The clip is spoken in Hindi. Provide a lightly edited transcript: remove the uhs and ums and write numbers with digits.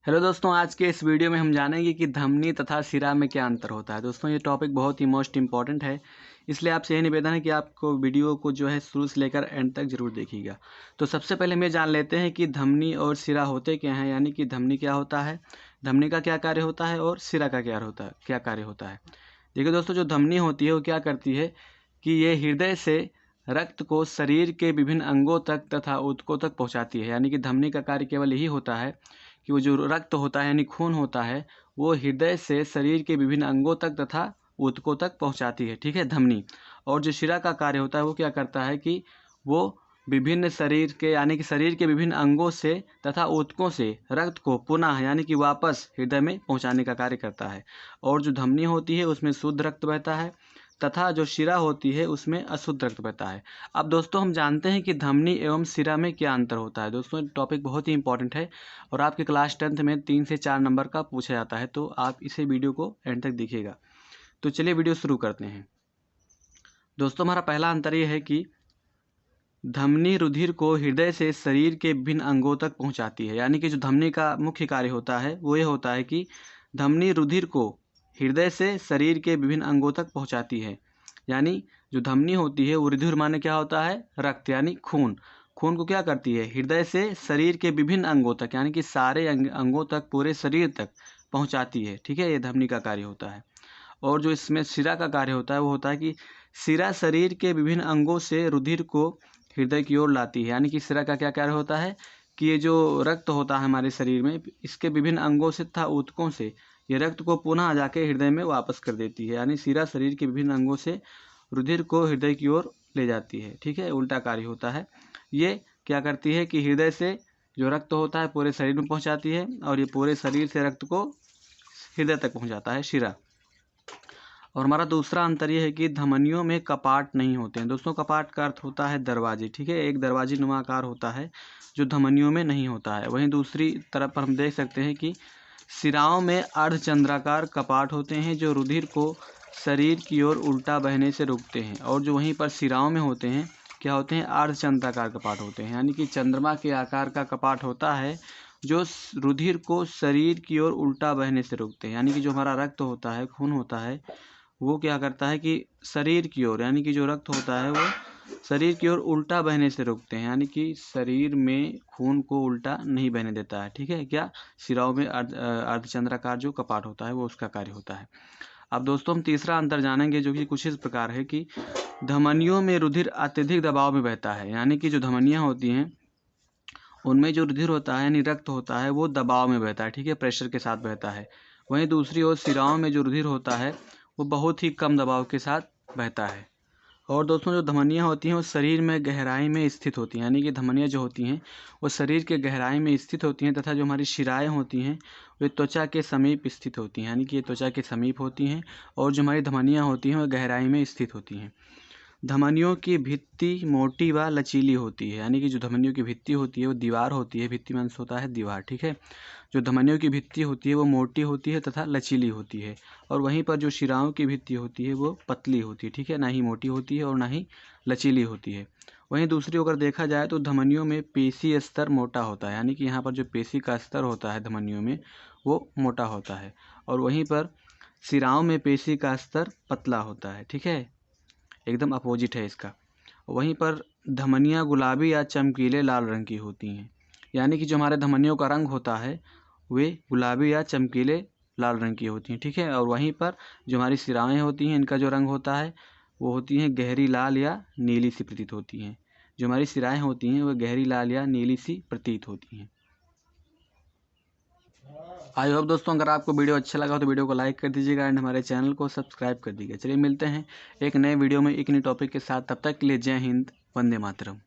हेलो दोस्तों, आज के इस वीडियो में हम जानेंगे कि धमनी तथा सिरा में क्या अंतर होता है। दोस्तों ये टॉपिक बहुत ही मोस्ट इम्पॉर्टेंट है, इसलिए आपसे यह निवेदन है कि आपको वीडियो को जो है शुरू से लेकर एंड तक जरूर देखिएगा। तो सबसे पहले हम ये जान लेते हैं कि धमनी और सिरा होते क्या हैं, यानी कि धमनी क्या होता है, धमनी का क्या कार्य होता है और सिरा का क्या कार्य होता है। देखिए दोस्तों, जो धमनी होती है वो क्या करती है कि ये हृदय से रक्त को शरीर के विभिन्न अंगों तक तथा ऊतकों तक पहुंचाती है। यानी कि धमनी का कार्य केवल यही होता है कि वो जो रक्त होता है यानी खून होता है वो हृदय से शरीर के विभिन्न अंगों तक तथा ऊतकों तक पहुंचाती है, ठीक है, धमनी। और जो शिरा का कार्य होता है वो क्या करता है कि वो विभिन्न शरीर के यानी कि शरीर के विभिन्न अंगों से तथा ऊतकों से रक्त को पुनः यानी कि वापस हृदय में पहुंचाने का कार्य करता है। और जो धमनी होती है उसमें शुद्ध रक्त बहता है तथा जो शिरा होती है उसमें अशुद्ध रक्त बहता है। अब दोस्तों हम जानते हैं कि धमनी एवं शिरा में क्या अंतर होता है। दोस्तों टॉपिक बहुत ही इंपॉर्टेंट है और आपके क्लास 10th में 3 से 4 नंबर का पूछा जाता है, तो आप इसे वीडियो को एंड तक देखिएगा। तो चलिए वीडियो शुरू करते हैं। दोस्तों हमारा पहला अंतर ये है कि धमनी रुधिर को हृदय से शरीर के विभिन्न अंगों तक पहुंचाती है। यानी कि जो धमनी का मुख्य कार्य होता है वो ये होता है कि धमनी रुधिर को हृदय से शरीर के विभिन्न अंगों तक पहुंचाती है। यानी जो धमनी होती है वो रुधिर माने क्या होता है, रक्त यानी खून। खून को क्या करती है, हृदय से शरीर के विभिन्न अंगों तक यानी कि सारे अंगों तक, पूरे शरीर तक पहुंचाती है, ठीक है, ये धमनी का कार्य होता है। और जो इसमें शिरा का कार्य होता है वो होता है कि शिरा शरीर के विभिन्न अंगों से रुधिर को हृदय की ओर लाती है। यानी कि शिरा का क्या कार्य होता है कि ये जो रक्त होता है हमारे शरीर में, इसके विभिन्न अंगों से तथा ऊतकों से ये रक्त को पुनः जाके हृदय में वापस कर देती है। यानी शिरा शरीर के विभिन्न अंगों से रुधिर को हृदय की ओर ले जाती है, ठीक है, उल्टा कार्य होता है। ये क्या करती है कि हृदय से जो रक्त होता है पूरे शरीर में पहुंचाती है और ये पूरे शरीर से रक्त को हृदय तक पहुंचाता है, शिरा। और हमारा दूसरा अंतर यह है कि धमनियों में कपाट नहीं होते हैं। दोस्तों कपाट का अर्थ होता है दरवाजे, ठीक है, एक दरवाजे नुमा आकार होता है जो धमनियों में नहीं होता है। वहीं दूसरी तरफ पर हम देख सकते हैं कि सिराओं में अर्धचंद्राकार कपाट होते हैं जो रुधिर को शरीर की ओर उल्टा बहने से रोकते हैं। और जो वहीं पर सिराओं में होते हैं क्या होते हैं, अर्धचंद्राकार कपाट होते हैं। यानी कि चंद्रमा के आकार का कपाट होता है जो रुधिर को शरीर की ओर उल्टा बहने से रोकते हैं। यानी कि जो हमारा रक्त होता है, खून होता है, वो क्या करता है कि शरीर की ओर यानी कि जो रक्त होता है वो शरीर की ओर उल्टा बहने से रोकते हैं। यानी कि शरीर में खून को उल्टा नहीं बहने देता है, ठीक है, क्या शिराओं में अर्धचंद्राकार जो कपाट होता है वो उसका कार्य होता है। अब दोस्तों हम तीसरा अंतर जानेंगे जो कि कुछ इस प्रकार है कि धमनियों में रुधिर अत्यधिक दबाव में बहता है। यानी कि जो धमनियाँ होती हैं उनमें जो रुधिर होता है यानी रक्त होता है वो दबाव में बहता है, ठीक है, प्रेशर के साथ बहता है। वहीं दूसरी ओर सिराओं में जो रुधिर होता है वो बहुत ही कम दबाव के साथ बहता है। और दोस्तों जो धमनियाँ होती हैं वो शरीर में गहराई में स्थित होती हैं। यानी कि धमनियाँ जो होती हैं वो शरीर के गहराई में स्थित होती हैं तथा जो हमारी शिराएँ होती हैं वे त्वचा के समीप स्थित होती हैं। यानी कि ये त्वचा के समीप होती हैं और जो हमारी धमनियाँ होती हैं वो गहराई में स्थित होती हैं। धमनियों की भित्ति मोटी व लचीली होती है। यानी कि जो धमनियों की भित्ति होती है वो दीवार होती है, भित्ति माने होता है दीवार, ठीक है। जो धमनियों की भित्ति होती है वो मोटी होती है तथा लचीली होती है। और वहीं पर जो शिराओं की भित्ति होती है वो पतली होती है, ठीक है, ना ही मोटी होती है और ना ही लचीली होती है। वहीं दूसरी अगर देखा जाए तो धमनियों में पेशी स्तर मोटा होता है। यानी कि यहाँ पर जो पेशी का स्तर होता है धमनियों में वो मोटा होता है। और वहीं पर शिराओं में पेशी का स्तर पतला होता है, ठीक है, एकदम अपोजिट है इसका। वहीं पर धमनियाँ गुलाबी या चमकीले लाल रंग की होती हैं। यानी कि जो हमारे धमनियों का रंग होता है वे गुलाबी या चमकीले लाल रंग की होती हैं, ठीक है। और वहीं पर जो हमारी शिराएँ होती हैं इनका जो रंग होता है वो होती हैं गहरी लाल या नीली सी प्रतीत होती हैं। जो हमारी शिराएँ होती हैं वो गहरी लाल या नीली सी प्रतीत होती हैं। आई होप दोस्तों अगर आपको वीडियो अच्छा लगा तो वीडियो को लाइक कर दीजिएगा एंड हमारे चैनल को सब्सक्राइब कर दीजिएगा। चलिए मिलते हैं एक नए वीडियो में एक नए टॉपिक के साथ, तब तक के लिए जय हिंद, वंदे मातरम।